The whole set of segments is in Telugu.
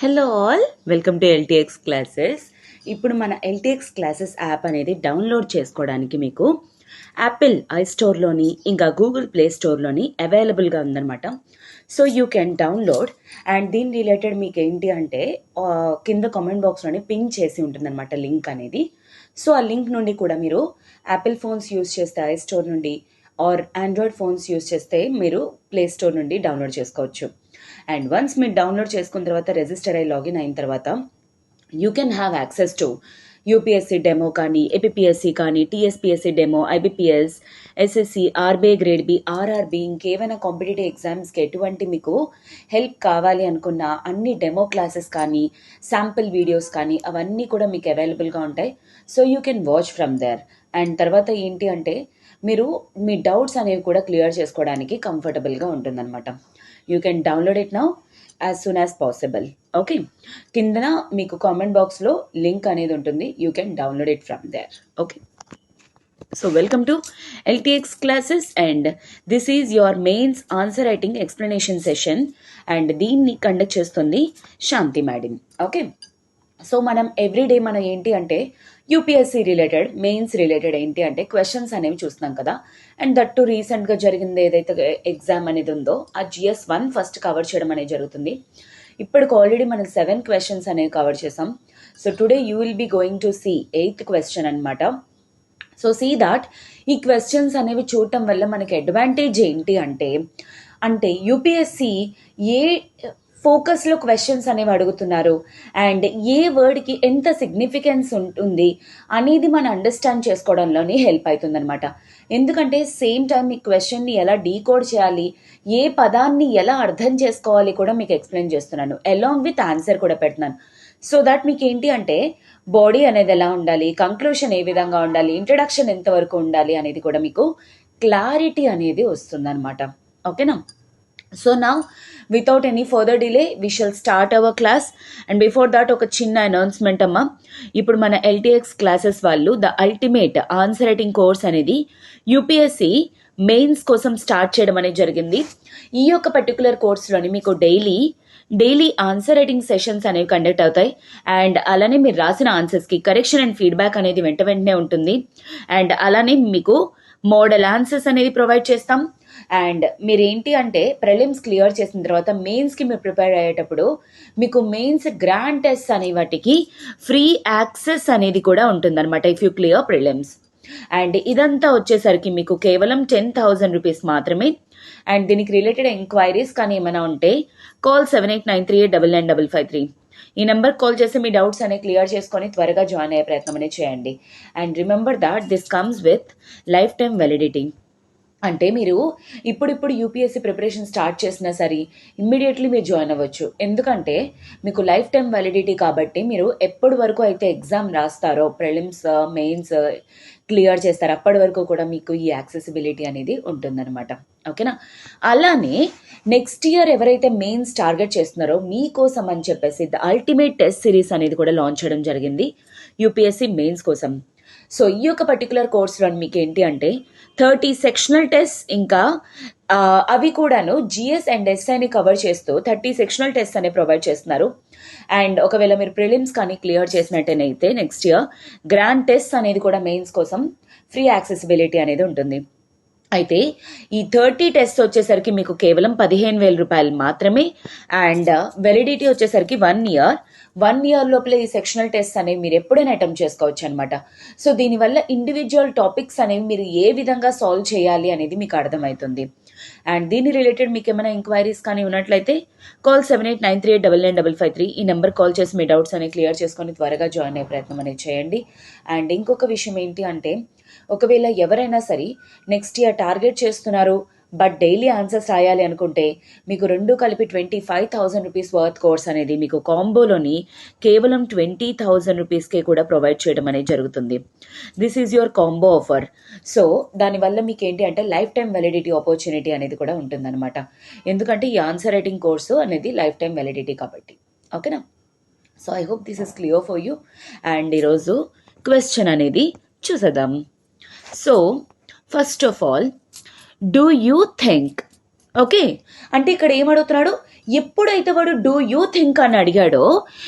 Hello all, welcome to LTX classes. ఇప్పుడు మన ఎల్టీఎక్స్ క్లాసెస్ యాప్ అనేది డౌన్లోడ్ చేసుకోవడానికి మీకు యాపిల్ ఐస్టోర్లోని ఇంకా గూగుల్ ప్లే స్టోర్లోని అవైలబుల్గా ఉందన్నమాట. So you can download. And దీని రిలేటెడ్ మీకు ఏంటి అంటే కింద కామెంట్ బాక్స్లోని పింగ్ చేసి ఉంటుందన్నమాట లింక్ అనేది. సో ఆ లింక్ నుండి కూడా మీరు యాపిల్ ఫోన్స్ యూస్ చేస్తే ఐస్టోర్ నుండి ఆర్ ఆండ్రాయిడ్ ఫోన్స్ యూస్ చేస్తే మీరు ప్లే స్టోర్ నుండి డౌన్లోడ్ చేసుకోవచ్చు. అండ్ వన్స్ మీరు డౌన్లోడ్ చేసుకున్న తర్వాత రిజిస్టర్ అయ్యి లాగిన్ అయిన తర్వాత you can have access to UPSC demo కానీ, ఏపీఎస్సీ కానీ, TSPSC demo, IBPS, SSC, RBI grade B, RRB, ఇంకేమైనా కాంపిటేటివ్ ఎగ్జామ్స్కి ఎటువంటి మీకు హెల్ప్ కావాలి అనుకున్న అన్ని డెమో క్లాసెస్ కానీ, శాంపిల్ వీడియోస్ కానీ అవన్నీ కూడా మీకు అవైలబుల్గా ఉంటాయి. So you can watch from there. And తర్వాత ఏంటి అంటే మీరు మీ డౌట్స్ అనేవి కూడా క్లియర్ చేసుకోవడానికి కంఫర్టబుల్గా ఉంటుందన్నమాట. You can download it now as soon as possible. Okay, కిందన మీకు కామెంట్ బాక్స్లో లింక్ అనేది ఉంటుంది. You can download it from there. Okay, so welcome to LTX classes and this is your mains answer writing explanation session. And దీన్ని కండక్ట్ చేస్తుంది శాంతి మేడం. ఓకే, సో మనం ఎవ్రీడే మనం ఏంటి అంటే యూపీఎస్సీ రిలేటెడ్, మెయిన్స్ రిలేటెడ్ ఏంటి అంటే క్వశ్చన్స్ అనేవి చూస్తున్నాం కదా. అండ్ దట్టు రీసెంట్గా జరిగింది ఏదైతే ఎగ్జామ్ అనేది ఉందో ఆ GS1 ఫస్ట్ కవర్ చేయడం అనేది జరుగుతుంది. ఇప్పటికి ఆల్రెడీ మనం 7 క్వశ్చన్స్ అనేవి కవర్ చేసాం. So today you will be going to see 8th question అనమాట. సో సీ దాట్ ఈ క్వశ్చన్స్ అనేవి చూడటం వల్ల మనకి అడ్వాంటేజ్ ఏంటి అంటే యూపీఎస్సీ ఏ ఫోకస్లో క్వశ్చన్స్ అనేవి అడుగుతున్నారు అండ్ ఏ వర్డ్కి ఎంత సిగ్నిఫికెన్స్ ఉంటుంది అనేది మనం అండర్స్టాండ్ చేసుకోవడంలోనే హెల్ప్ అవుతుంది అనమాట. ఎందుకంటే సేమ్ టైం ఈ క్వశ్చన్ని ఎలా డీకోడ్ చేయాలి, ఏ పదాన్ని ఎలా అర్థం చేసుకోవాలి కూడా మీకు ఎక్స్ప్లెయిన్ చేస్తున్నాను. అలాంగ్ విత్ ఆన్సర్ కూడా పెడుతున్నాను. సో దట్ మీకు ఏంటి అంటే బాడీ అనేది ఎలా ఉండాలి, కంక్లూషన్ ఏ విధంగా ఉండాలి, ఇంట్రడక్షన్ ఎంతవరకు ఉండాలి అనేది కూడా మీకు క్లారిటీ అనేది వస్తుంది అనమాట. ఓకేనా? So now without any further delay we shall start our class. And before that ఒక చిన్న అనౌన్స్మెంట్ అమ్మా. ఇప్పుడు మన ఎల్టీఎక్స్ క్లాసెస్ వాళ్ళు the ultimate answer writing course అనేది యూపీఎస్సీ మెయిన్స్ కోసం స్టార్ట్ చేయడం అనేది జరిగింది. ఈ యొక్క పర్టికులర్ కోర్సులోని మీకు డైలీ ఆన్సర్ రైటింగ్ సెషన్స్ అనేవి కండక్ట్ అవుతాయి. అండ్ అలానే మీరు రాసిన ఆన్సర్స్కి కరెక్షన్ అండ్ ఫీడ్బ్యాక్ అనేది వెంటనే ఉంటుంది. అండ్ అలానే మీకు మోడల్ ఆన్సర్స్ అనేది ప్రొవైడ్ చేస్తాం. అండ్ మీరేంటి అంటే ప్రిలిమ్స్ క్లియర్ చేసిన తర్వాత మెయిన్స్కి మీరు ప్రిపేర్ అయ్యేటప్పుడు మీకు మెయిన్స్ గ్రాండ్ టెస్ట్ అనే వాటికి ఫ్రీ యాక్సెస్ అనేది కూడా ఉంటుందన్నమాట if you clear prelims. And ఇదంతా వచ్చేసరికి మీకు కేవలం 10,000 రూపీస్ మాత్రమే. అండ్ దీనికి రిలేటెడ్ ఎంక్వైరీస్ కానీ ఏమైనా ఉంటే కాల్ 7893899553. ఈ నెంబర్ కాల్ చేసి మీ డౌట్స్ అనేవి క్లియర్ చేసుకొని త్వరగా జాయిన్ అయ్యే ప్రయత్నం అనేది చేయండి. And remember that this comes with life time validity. అంటే మీరు ఇప్పుడు యూపీఎస్సీ ప్రిపరేషన్ స్టార్ట్ చేసినా సరే ఇమ్మీడియట్లీ మీరు జాయిన్ అవ్వచ్చు. ఎందుకంటే మీకు లైఫ్ టైం వ్యాలిడిటీ కాబట్టి మీరు ఎప్పటి వరకు అయితే ఎగ్జామ్ రాస్తారో, ప్రిలిమ్స్ మెయిన్స్ క్లియర్ చేస్తారో అప్పటి వరకు కూడా మీకు ఈ యాక్సెసిబిలిటీ అనేది ఉంటుందన్నమాట. ఓకేనా? అలానే నెక్స్ట్ ఇయర్ ఎవరైతే మెయిన్స్ టార్గెట్ చేస్తున్నారో మీకోసం అని చెప్పేసి ద అల్టిమేట్ టెస్ట్ సిరీస్ అనేది కూడా లాంచ్ చేయడం జరిగింది యూపీఎస్సీ మెయిన్స్ కోసం. సో ఈ యొక్క పర్టికులర్ కోర్సులో మీకు ఏంటి అంటే 30 సెక్షనల్ టెస్ట్ ఇంకా అవి కూడాను జిఎస్ అండ్ ఎస్ఐని కవర్ చేస్తూ 30 సెక్షనల్ టెస్ట్ అనేవి ప్రొవైడ్ చేస్తున్నారు. అండ్ ఒకవేళ మీరు ప్రిలిమ్స్ కానీ క్లియర్ చేసినట్టయితే నెక్స్ట్ ఇయర్ గ్రాండ్ టెస్ట్ అనేది కూడా మెయిన్స్ కోసం ఫ్రీ యాక్సెసిబిలిటీ అనేది ఉంటుంది. అయితే ఈ 30 టెస్ట్ వచ్చేసరికి మీకు కేవలం 15,000 రూపాయలు మాత్రమే. అండ్ వ్యాలిడిటీ వచ్చేసరికి 1 ఇయర్ లోపల ఈ సెక్షనల్ టెస్ట్ అనేవి మీరు ఎప్పుడైనా అటెంప్ట్ చేసుకోవచ్చు అనమాట. సో దీనివల్ల ఇండివిజువల్ టాపిక్స్ అనేవి మీరు ఏ విధంగా సాల్వ్ చేయాలి అనేది మీకు అర్థమవుతుంది. అండ్ దీని రిలేటెడ్ మీకు ఏమైనా ఎంక్వైరీస్ కానీ ఉన్నట్లయితే కాల్ 7893899553. ఈ నెంబర్ కాల్ చేసి మీ డౌట్స్ అనేవి క్లియర్ చేసుకొని త్వరగా జాయిన్ అయ్యే ప్రయత్నం అనేది చేయండి. అండ్ ఇంకొక విషయం ఏంటి అంటే ఒకవేళ ఎవరైనా సరే నెక్స్ట్ ఇయర్ టార్గెట్ చేస్తున్నారు బట్ డైలీ ఆన్సర్స్ రాయాలి అనుకుంటే మీకు రెండు కలిపి 25,000 రూపీస్ వర్త్ కోర్స్ అనేది మీకు కాంబోలోని కేవలం 20,000 రూపీస్కే కూడా ప్రొవైడ్ చేయడం అనేది జరుగుతుంది. This is your combo offer. So దానివల్ల మీకు ఏంటి అంటే లైఫ్ టైం వ్యాలిడిటీ ఆపర్చునిటీ అనేది కూడా ఉంటుందన్నమాట. ఎందుకంటే ఈ ఆన్సర్ రైటింగ్ కోర్సు అనేది లైఫ్ టైం వ్యాలిడిటీ కాబట్టి. ఓకేనా? So I hope this is clear for you. And ఈరోజు క్వశ్చన్ అనేది చూసేద్దాం. So first of all, do you think, okay అంటే ఇక్కడ ఏమడుగుతున్నాడు, ఎప్పుడైతే వాడు డూ యూ థింక్ అని అడిగాడో,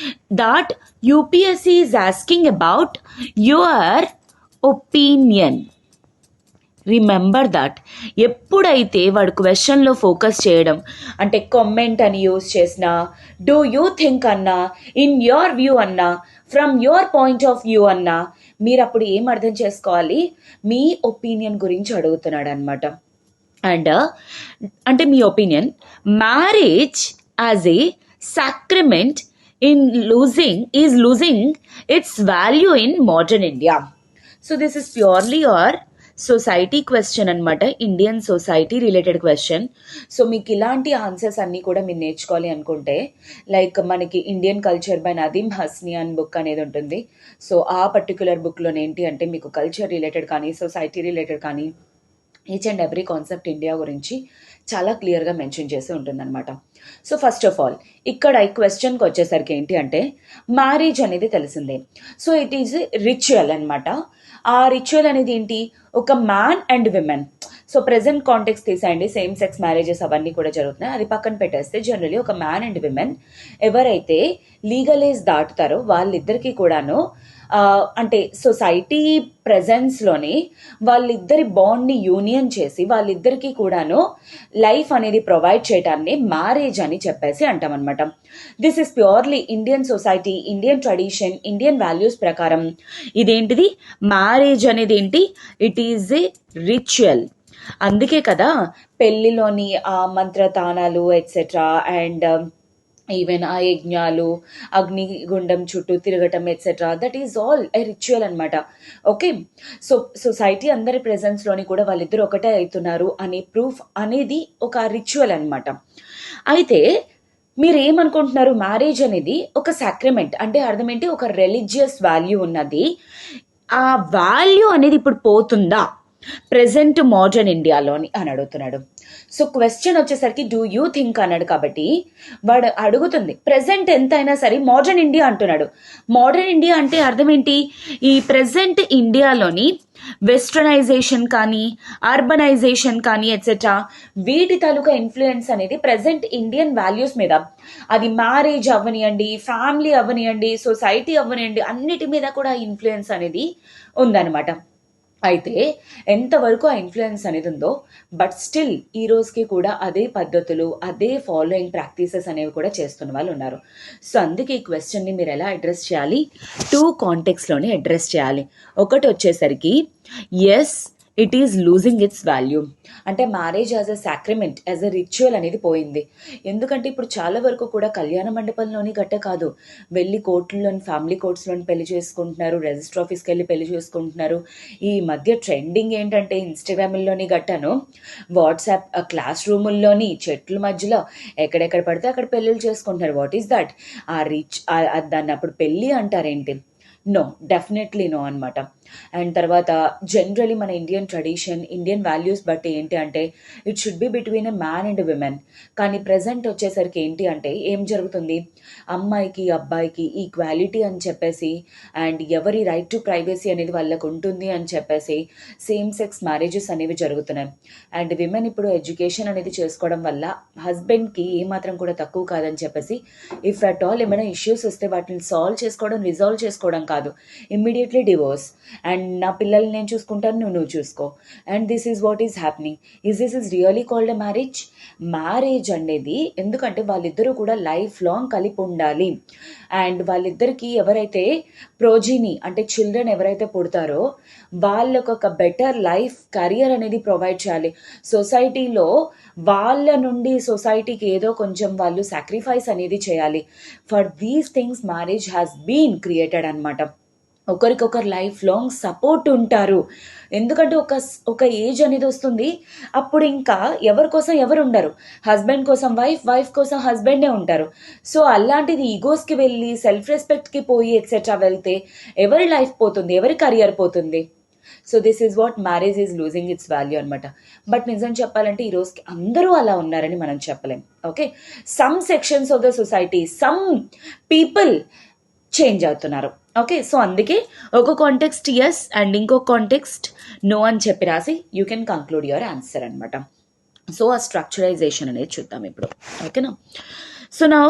that UPSC is asking about your opinion. Remember that. ఎప్పుడైతే వాడు క్వశ్చన్లో ఫోకస్ చేయడం అంటే కామెంట్ అని యూజ్ చేసినా, డూ యూ థింక్ అన్నా, ఇన్ యోర్ వ్యూ అన్నా, from your point of view అన్నా, మీరు అప్పుడు ఏం అర్థం చేసుకోవాలి, మీ ఒపీనియన్ గురించి అడుగుతున్నాడు అనమాట. అండ్ అంటే మీ opinion, marriage as a sacrament is losing its value in modern India. So this is purely your society question అనమాట, ఇండియన్ సొసైటీ రిలేటెడ్ క్వశ్చన్. సో మీకు ఇలాంటి ఆన్సర్స్ అన్నీ కూడా మీరు నేర్చుకోవాలి అనుకుంటే, లైక్ మనకి ఇండియన్ కల్చర్ బై నదీమ్ హస్ని అని బుక్ అనేది ఉంటుంది. సో ఆ పర్టికులర్ బుక్లో ఏంటి అంటే మీకు కల్చర్ రిలేటెడ్ కానీ సొసైటీ రిలేటెడ్ కానీ each and every concept India గురించి చాలా క్లియర్గా మెన్షన్ చేసి ఉంటుందన్నమాట. సో ఫస్ట్ ఆఫ్ ఆల్ ఇక్కడ ఈ క్వశ్చన్కి వచ్చేసరికి ఏంటి అంటే, మ్యారేజ్ అనేది తెలిసిందే. సో ఇట్ ఈజ్ రిచువల్ అనమాట. ఆ రిచువల్ అనేది ఏంటి, ఒక man and women. So present context తీసేయండి, సేమ్ సెక్స్ మ్యారేజెస్ అవన్నీ కూడా జరుగుతున్నాయి, అది పక్కన పెట్టేస్తే జనరలీ ఒక మ్యాన్ అండ్ విమెన్ ఎవరైతే లీగల్ ఏజ్ దాటుతారో వాళ్ళిద్దరికీ కూడాను అంటే సొసైటీ ప్రెజెన్స్లోని వాళ్ళిద్దరి బాండ్ని యూనియన్ చేసి వాళ్ళిద్దరికీ కూడాను లైఫ్ అనేది ప్రొవైడ్ చేయడాన్ని మ్యారేజ్ అని చెప్పేసి అంటామన్నమాట. This is purely Indian society, Indian tradition, Indian values ప్రకారం ఇదేంటిది, మ్యారేజ్ అనేది ఏంటి, ఇట్ ఈజ్ ఏ రిచువల్. అందుకే కదా పెళ్లిలోని ఆ మంత్రతానాలు ఎట్సెట్రా అండ్ ఈవెన్ ఆ యజ్ఞాలు, అగ్నిగుండం చుట్టూ తిరగటం etcetera, that is all A ritual అనమాట. ఓకే, సో సొసైటీ అందరి ప్రెజెన్స్లోని కూడా వాళ్ళిద్దరు ఒకటే అవుతున్నారు అనే ప్రూఫ్ అనేది ఒక రిచువల్ అనమాట. అయితే మీరు ఏమనుకుంటున్నారు, మ్యారేజ్ అనేది ఒక సాక్రిమెంట్ అంటే అర్థం ఏంటి, ఒక రిలీజియస్ వాల్యూ ఉన్నది. ఆ వాల్యూ అనేది ఇప్పుడు పోతుందా ప్రెజెంట్ మోడర్న్ ఇండియాలోని అని అడుగుతున్నాడు. సో క్వశ్చన్ వచ్చేసరికి డూ యూ థింక్ అన్నాడు కాబట్టి వాడు అడుగుతుంది ప్రెజెంట్ ఎంత అయినా సరే మోడర్న్ ఇండియా అంటున్నాడు. మోడర్న్ ఇండియా అంటే అర్థం ఏంటి, ఈ ప్రెజెంట్ ఇండియాలోని వెస్టర్నైజేషన్ కానీ అర్బనైజేషన్ కానీ ఎట్సెట్రా వీటి తాలూకా ఇన్ఫ్లుయెన్స్ అనేది ప్రెజెంట్ ఇండియన్ వాల్యూస్ మీద, అది మ్యారేజ్ అవ్వనియండి, ఫ్యామిలీ అవ్వనియండి, సొసైటీ అవ్వనియండి, అన్నిటి మీద కూడా ఇన్ఫ్లుయెన్స్ అనేది ఉందన్నమాట. అయితే ఎంతవరకు ఆ ఇన్ఫ్లుయెన్స్ అనేది ఉందో, బట్ స్టిల్ ఈ రోజుకి కూడా అదే పద్ధతులు, అదే ఫాలోయింగ్ ప్రాక్టీసెస్ అనేవి కూడా చేస్తున్న వాళ్ళు ఉన్నారు. సో అందుకే ఈ క్వశ్చన్ని మీరు ఎలా అడ్రస్ చేయాలి, 2 కాంటెక్స్లోనే అడ్రస్ చేయాలి. ఒకటి వచ్చేసరికి yes it is losing its value, అంటే marriage as a sacrament, as a ritual అనేది పోయింది. ఎందుకంటే ఇప్పుడు చాలా వరకు కూడా కళ్యాణ మండపంలోని గట్ట కాదు, వెళ్ళి కోర్టుల్లోని, ఫ్యామిలీ కోర్ట్స్లోని పెళ్లి చేసుకుంటున్నారు, రిజిస్టర్ ఆఫీస్కి వెళ్ళి పెళ్లి చేసుకుంటున్నారు. ఈ మధ్య ట్రెండింగ్ ఏంటంటే ఇన్స్టాగ్రామ్లోని గట్టను, వాట్సాప్ క్లాస్ రూముల్లోని, చెట్ల మధ్యలో ఎక్కడెక్కడ పడితే అక్కడ పెళ్ళిళ్ళు చేసుకుంటున్నారు. వాట్ ఈస్ దట్, ఆ రిచ్ దాన్ని అప్పుడు పెళ్ళి అంటారేంటి? నో, డెఫినెట్లీ నో అనమాట. అండ్ తర్వాత జనరలీ మన ఇండియన్ ట్రెడిషన్, ఇండియన్ వాల్యూస్ బట్టి ఏంటి అంటే it should be between a man and women. కానీ ప్రజెంట్ వచ్చేసరికి ఏంటి అంటే ఏం జరుగుతుంది, అమ్మాయికి అబ్బాయికి ఈక్వాలిటీ అని చెప్పేసి అండ్ ఎవరి రైట్ టు ప్రైవసీ అనేది వాళ్ళకు ఉంటుంది అని చెప్పేసి సేమ్ సెక్స్ మ్యారేజెస్ అనేవి జరుగుతున్నాయి. అండ్ విమెన్ ఇప్పుడు ఎడ్యుకేషన్ అనేది చేసుకోవడం వల్ల హస్బెండ్కి ఏమాత్రం కూడా తక్కువ కాదని చెప్పేసి ఇఫ్ అట్ ఆల్ ఏమైనా ఇష్యూస్ వస్తే వాటిని సాల్వ్ చేసుకోవడం, రిజాల్వ్ చేసుకోవడం కాదు, ఇమ్మీడియట్లీ డివోర్స్, అండ్ నా పిల్లల్ని నేను చూసుకుంటాను, నువ్వు చూసుకో, and this is what is happening. This is really called a marriage? Marriage అనేది ఎందుకంటే వాళ్ళిద్దరూ కూడా లైఫ్ లాంగ్ కలిపి ఉండాలి. అండ్ వాళ్ళిద్దరికీ ఎవరైతే ప్రోజిని అంటే చిల్డ్రన్ ఎవరైతే పుడతారో వాళ్ళకు ఒక బెటర్ లైఫ్, కెరియర్ అనేది ప్రొవైడ్ చేయాలి. సొసైటీలో వాళ్ళ నుండి సొసైటీకి ఏదో కొంచెం వాళ్ళు సాక్రిఫైస్ అనేది చేయాలి. For these things marriage has been created అనమాట. ఒకరికొకరు లైఫ్ లాంగ్ సపోర్ట్ ఉంటారు. ఎందుకంటే ఒక ఏజ్ అనేది వస్తుంది, అప్పుడు ఇంకా ఎవరి కోసం ఎవరు ఉండరు. హస్బెండ్ కోసం వైఫ్, వైఫ్ కోసం హస్బెండే ఉంటారు. సో అలాంటిది ఈగోస్కి వెళ్ళి సెల్ఫ్ రెస్పెక్ట్కి పోయి ఎక్సెట్రా వెళ్తే ఎవరి లైఫ్ పోతుంది, ఎవరి కెరియర్ పోతుంది. So this is what marriage is losing its value అనమాట. బట్ నిజం చెప్పాలంటే ఈ రోజుకి అందరూ అలా ఉన్నారని మనం చెప్పలేం. Okay, some sections of the society, some people change అవుతున్నారు. ఓకే, సో అందుకే ఒక కాంటెక్స్ట్ ఎస్ అండ్ ఇంకో కాంటెక్స్ట్ నో అని చెప్పి రాసి you can conclude your answer అనమాట. సో ఆ స్ట్రక్చరైజేషన్ అనేది చూద్దాం ఇప్పుడు. ఓకేనా? సో నా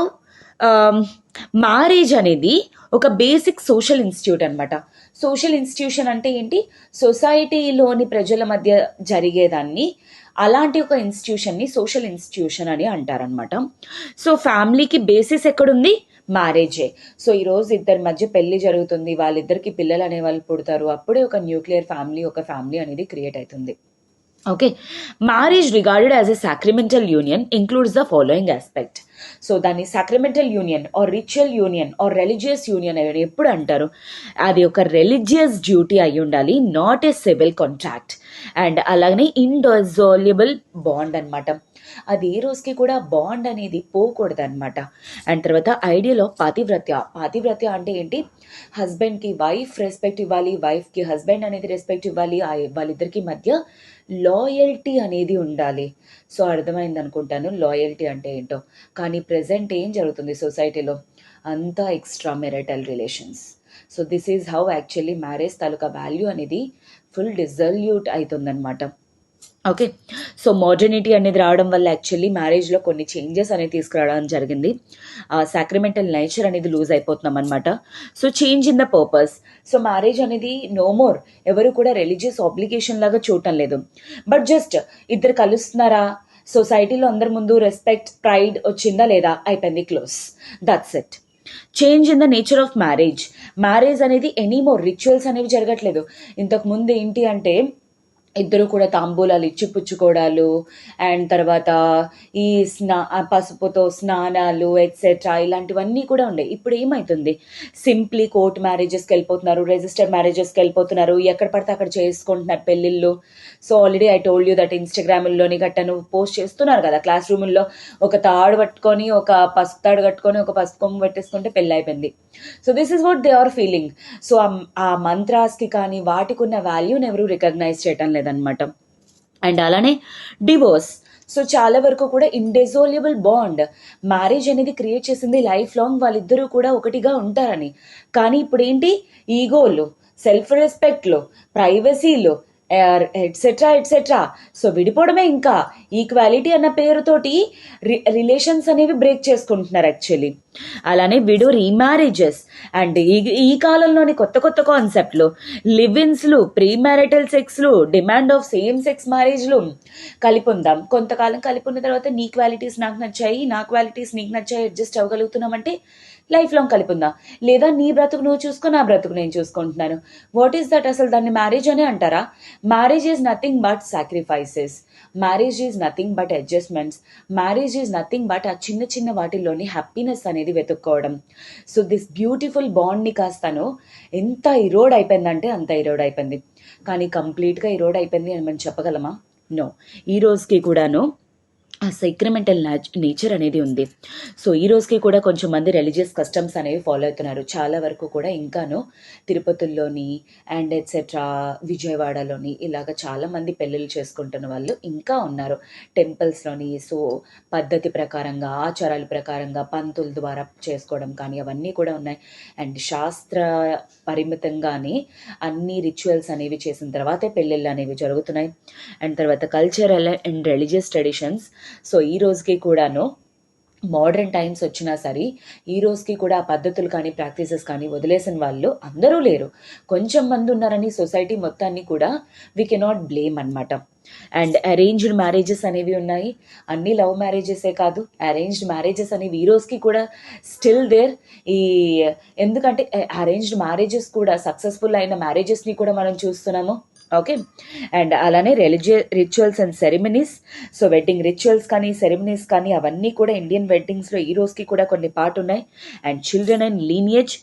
మ్యారేజ్ అనేది ఒక బేసిక్ సోషల్ ఇన్స్టిట్యూట్ అనమాట. సోషల్ ఇన్స్టిట్యూషన్ అంటే ఏంటి? సొసైటీలోని ప్రజల మధ్య జరిగేదాన్ని, అలాంటి ఒక ఇన్స్టిట్యూషన్ని సోషల్ ఇన్స్టిట్యూషన్ అని అంటారనమాట. సో ఫ్యామిలీకి బేసిస్ ఎక్కడుంది? మ్యారేజే. సో ఈరోజు ఇద్దరి మధ్య పెళ్లి జరుగుతుంది, వాళ్ళిద్దరికి పిల్లలు అనే వాళ్ళు పుడతారు, అప్పుడే ఒక న్యూక్లియర్ ఫ్యామిలీ, ఒక ఫ్యామిలీ అనేది క్రియేట్ అవుతుంది. Okay, marriage regarded as a sacramental union includes the following aspect. So దాన్ని sacramental union or ritual union or religious union అని ఎప్పుడు అంటారు? అది ఒక రిలీజియస్ డ్యూటీ అయి ఉండాలి, not a civil contract. And అలాగనే ఇండిజాల్యుబుల్ బాండ్ అనమాట. అది ఏ రోజుకి కూడా బాండ్ అనేది పోకూడదు అనమాట. అండ్ తర్వాత ఐడియాలో పాతివ్రత్య అంటే ఏంటి? హస్బెండ్కి వైఫ్ రెస్పెక్ట్ ఇవ్వాలి, వైఫ్కి హస్బెండ్ అనేది రెస్పెక్ట్ ఇవ్వాలి, వాళ్ళిద్దరికి మధ్య లాయల్టీ అనేది ఉండాలి. సో అర్థమైంది అనుకుంటాను లాయల్టీ అంటే ఏంటో. కానీ ప్రెజెంట్ ఏం జరుగుతుంది సొసైటీలో? అంతా extra marital relations. So this is how actually marriage taluka value అనేది ఫుల్ డిజల్యూట్ అవుతుందన్నమాట. ఓకే, సో మోడర్నిటీ అనేది రావడం వల్ల యాక్చువల్లీ మ్యారేజ్లో కొన్ని చేంజెస్ అనేది తీసుకురావడం జరిగింది. సాక్రిమెంటల్ నేచర్ అనేది లూజ్ అయిపోతున్నాం అనమాట. So change in the purpose. So marriage అనేది నో మోర్ ఎవరు కూడా రిలీజియస్ ఆబ్లిగేషన్ లాగా చూడటం లేదు, బట్ జస్ట్ ఇద్దరు కలుస్తున్నారా, సొసైటీలో అందరి ముందు రెస్పెక్ట్, ప్రైడ్ వచ్చిందా లేదా, అయిపోయింది, close, that's it. Change in the nature of marriage అనేది ఎనీ మోర్ రిచువల్స్ అనేవి జరగట్లేదు. ఇంతకు ముందు ఏంటి అంటే ఇద్దరు కూడా తాంబూలాలు ఇచ్చి పుచ్చుకోవడాలు, అండ్ తర్వాత ఈ పసుపుతో స్నానాలు ఎట్సెట్రా ఇలాంటివన్నీ కూడా ఉండే. ఇప్పుడు ఏమవుతుంది? సింప్లీ కోర్ట్ మ్యారేజెస్కి వెళ్ళిపోతున్నారు, రిజిస్టర్ మ్యారేజెస్కి వెళ్ళిపోతున్నారు, ఎక్కడ పడితే అక్కడ చేసుకుంటున్నారు పెళ్ళిళ్ళు. So already I told you that ఇన్స్టాగ్రామ్లోని గట్టను పోస్ట్ చేస్తున్నారు కదా, క్లాస్ రూముల్లో ఒక తాడు పట్టుకొని, ఒక పసుపు తాడు కట్టుకొని, ఒక పసుపు కొమ్ము పెట్టేసుకుంటే పెళ్ళి అయిపోయింది. So this is what they are feeling. So ఆ మంత్రాస్కి కానీ వాటికి ఉన్న వాల్యూని ఎవరు రికగ్నైజ్ చేయటం లేదనమాట. అండ్ అలానే డివోర్స్. సో చాలా వరకు కూడా ఇండిజోల్యుబుల్ బాండ్ మ్యారేజ్ అనేది క్రియేట్ చేసింది లైఫ్ లాంగ్ వాళ్ళిద్దరూ కూడా ఒకటిగా ఉంటారని. కానీ ఇప్పుడు ఏంటి? ఈగోలు, సెల్ఫ్ రెస్పెక్ట్లు, ప్రైవసీలు, ఎట్సెట్రా. సో విడిపోవడమే. ఇంకా ఈక్వాలిటీ అన్న పేరుతోటి రిలేషన్స్ అనేవి బ్రేక్ చేసుకుంటున్నారు యాక్చువల్లీ. అలానే విడో రీమ్యారేజెస్ అండ్ ఈ కాలంలోని కొత్త కాన్సెప్ట్లు, లివ్-ఇన్స్లు, ప్రీ మ్యారిటల్ సెక్స్లు, డిమాండ్ ఆఫ్ సేమ్ సెక్స్ మ్యారేజ్లు. కలిపి ఉందాం, కొంతకాలం కలిపి ఉన్న తర్వాత నీ క్వాలిటీస్ నాకు నచ్చాయి, నా క్వాలిటీస్ నీకు నచ్చాయి, అడ్జస్ట్ అవ్వగలుగుతున్నామంటే లైఫ్ లాంగ్ కలిపి ఉందా? లేదా నీ బ్రతుకు నువ్వు చూసుకో, నా బ్రతుకు నేను చూసుకుంటున్నాను. What is that? అసలు దాన్ని మ్యారేజ్ అనే అంటారా? Marriage is nothing but sacrifices. Marriage is nothing but adjustments. Marriage is nothing but ఆ చిన్న చిన్న హ్యాపీనెస్ అనేది వెతుక్కోవడం. సో దిస్ బ్యూటిఫుల్ బాండ్ని కాస్తాను ఎంత ఇరోడ్ అయిపోయిందంటే అంత ఇరోడ్ అయిపోయింది. కానీ కంప్లీట్గా ఇరోడ్ అయిపోయింది అని మనం చెప్పగలమా? నో. ఈ రోజుకి కూడాను ఆ సైక్రమెంటల్ నేచర్ అనేది ఉంది. సో ఈ రోజుకి కూడా కొంచెం మంది రిలీజియస్ కస్టమ్స్ అనేవి ఫాలో అవుతున్నారు. చాలా వరకు కూడా ఇంకాను తిరుపతిలోని అండ్ ఎట్సెట్రా విజయవాడలోని ఇలాగ చాలామంది పెళ్ళిళ్ళు చేసుకుంటున్న వాళ్ళు ఇంకా ఉన్నారు టెంపుల్స్లోని. సో పద్ధతి ప్రకారంగా, ఆచారాల ప్రకారంగా పంతుల ద్వారా చేసుకోవడం కానీ అవన్నీ కూడా ఉన్నాయి. అండ్ శాస్త్ర పరిమితంగానే అన్ని రిచువల్స్ అనేవి చేసిన తర్వాతే పెళ్ళిళ్ళు అనేవి జరుగుతున్నాయి. అండ్ తర్వాత cultural and religious traditions. So ఈ రోజుకి కూడాను మోడర్న్ టైమ్స్ వచ్చినా సరే ఈ రోజుకి కూడా ఆ పద్ధతులు కానీ ప్రాక్టీసెస్ కానీ వదిలేసిన వాళ్ళు అందరూ లేరు. కొంచెం మంది ఉన్నారని సొసైటీ మొత్తాన్ని కూడా వీ కెనాట్ బ్లేమ్ అనమాట. అండ్ అరేంజ్డ్ మ్యారేజెస్ అనేవి ఉన్నాయి. అన్ని లవ్ మ్యారేజెసే కాదు, అరేంజ్డ్ మ్యారేజెస్ అనేవి ఈ రోజుకి కూడా స్టిల్ దేర్. ఎందుకంటే అరేంజ్డ్ మ్యారేజెస్ కూడా సక్సెస్ఫుల్ అయిన మ్యారేజెస్ని కూడా మనం చూస్తున్నాము. ఓకే, అండ్ అలానే rituals and ceremonies. So wedding rituals కానీ సెరమనీస్ కానీ అవన్నీ కూడా ఇండియన్ వెడ్డింగ్స్లో ఈ రోజుకి కూడా కొన్ని పార్ట్ ఉన్నాయి. And children and lineage.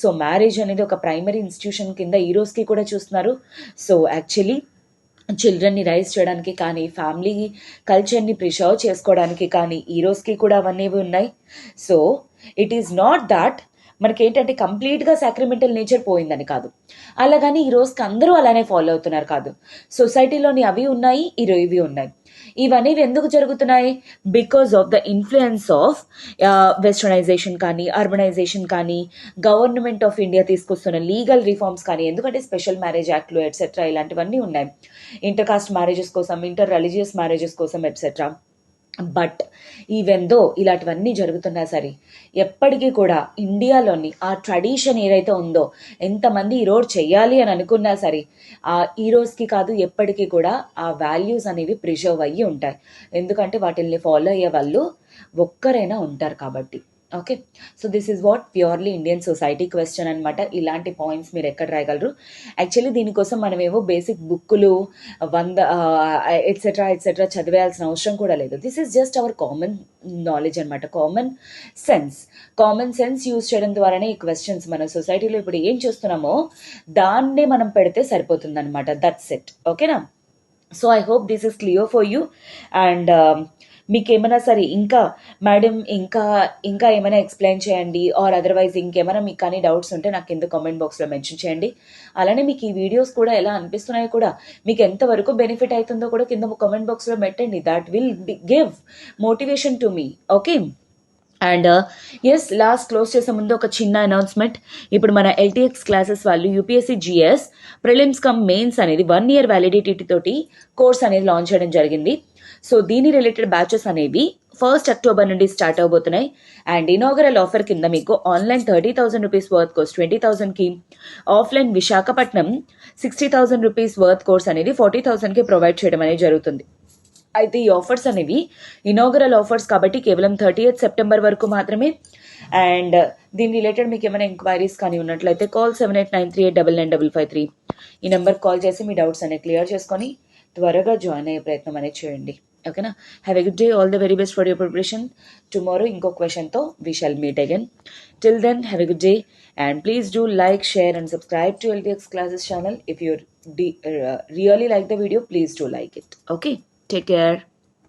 So marriage అనేది ఒక ప్రైమరీ ఇన్స్టిట్యూషన్ కింద ఈ రోజుకి కూడా చూస్తున్నారు. సో యాక్చువల్లీ చిల్డ్రన్ని రైజ్ చేయడానికి కానీ, ఫ్యామిలీ కల్చర్ని ప్రిజర్వ్ చేసుకోవడానికి కానీ ఈ రోజుకి కూడా అవన్నీ ఉన్నాయి. So it is not that మనకి ఏంటంటే కంప్లీట్గా సాక్రిమెంటల్ నేచర్ పోయిందని కాదు, అలాగని ఈ రోజుకి అందరూ అలానే ఫాలో అవుతున్నారు కాదు. సొసైటీలోని అవి ఉన్నాయి, ఇవి ఉన్నాయి. ఇవన్నీ ఎందుకు జరుగుతున్నాయి? Because of the influence of westernization కానీ, అర్బనైజేషన్ కానీ, గవర్నమెంట్ ఆఫ్ ఇండియా తీసుకొస్తున్న లీగల్ రిఫార్మ్స్ కానీ, ఎందుకంటే స్పెషల్ మ్యారేజ్ యాక్ట్లు ఎట్సెట్రా ఇలాంటివన్నీ ఉన్నాయి, ఇంటర్ కాస్ట్ మ్యారేజెస్ కోసం, ఇంటర్ రిలీజియస్ మ్యారేజెస్ కోసం ఎట్సెట్రా. బట్ ఈవెన్ దో ఇలాంటివన్నీ జరుగుతున్నా సరే ఎప్పటికీ కూడా ఇండియాలోని ఆ ట్రెడిషన్ ఏదైతే ఉందో, ఎంతమంది ఈ రోజు చెయ్యాలి అని అనుకున్నా సరే ఈ రోజుకి కాదు ఎప్పటికీ కూడా ఆ వాల్యూస్ అనేవి ప్రిజర్వ్ అయ్యి ఉంటాయి. ఎందుకంటే వాటిల్ని ఫాలో అయ్యే వాళ్ళు ఒక్కరైనా ఉంటారు కాబట్టి. Okay, so this is what purely Indian society question అనమాట. ఇలాంటి పాయింట్స్ మీరు ఎక్కడ రాయగలరు? యాక్చువల్లీ దీనికోసం మనమేమో బేసిక్ బుక్కులు 100 ఎట్సెట్రా ఎట్సెట్రా చదివేయాల్సిన అవసరం కూడా లేదు. This is just our common knowledge అనమాట, కామన్ సెన్స్ యూజ్ చేయడం ద్వారానే ఈ క్వశ్చన్స్ మన సొసైటీలో ఇప్పుడు ఏం చూస్తున్నామో దాన్నే మనం పెడితే సరిపోతుంది అనమాట. That's it. ఓకేనా? So I hope this is clear for you. And మీకు ఏమైనా సరే ఇంకా మేడం ఇంకా ఏమైనా ఎక్స్ప్లెయిన్ చేయండి, ఆర్ అదర్వైజ్ ఇంకేమైనా మీకు కానీ డౌట్స్ ఉంటే నాకు కింద కామెంట్ బాక్స్లో మెన్షన్ చేయండి. అలానే మీకు ఈ వీడియోస్ కూడా ఎలా అనిపిస్తున్నాయో కూడా, మీకు ఎంతవరకు బెనిఫిట్ అవుతుందో కూడా కింద కామెంట్ బాక్స్లో పెట్టండి. That will give motivation to me. Okay, and yes, last close చేసే ముందు ఒక చిన్న అనౌన్స్మెంట్. ఇప్పుడు మన ఎల్టీఎక్స్ క్లాసెస్ వాళ్ళు UPSC GS prelims cum mains అనేది 1 year వ్యాలిడిటీ తోటి కోర్స్ అనేది లాంచ్ చేయడం జరిగింది. సో దీని రిలేటెడ్ బ్యాచెస్ అనేవి 1st October నుండి స్టార్ట్ అవబోతున్నాయి. అండ్ ఇనాగరల్ ఆఫర్ కింద మీకు ఆన్లైన్ 30,000 రూపీస్ వర్త్ కోర్స్ 20,000కి, offline Visakhapatnam 60,000 rupees worth course అనేది 40,000కి ప్రొవైడ్ చేయడం అనేది జరుగుతుంది. అయితే ఈ ఆఫర్స్ అనేవి ఇనాగరల్ ఆఫర్స్ కాబట్టి కేవలం 30th September వరకు మాత్రమే. అండ్ దీని రిలేటెడ్ మీకు ఏమైనా ఎంక్వైరీస్ కానీ ఉన్నట్లయితే కాల్ 7893899553 ఈ నెంబర్ కాల్ చేసి మీ డౌట్స్ అనేవి క్లియర్ చేసుకొని త్వరగా జాయిన్ అయ్యే ప్రయత్నం అనేది చేయండి. ఓకేనా? Have a good day. All the very best for your preparation. Tomorrow ఇంకో క్వశ్చన్తో we shall meet again. Till then have a good day and please do like, share and subscribe to LTX Classes channel. If you really like the video, please do like it. Okay, take care.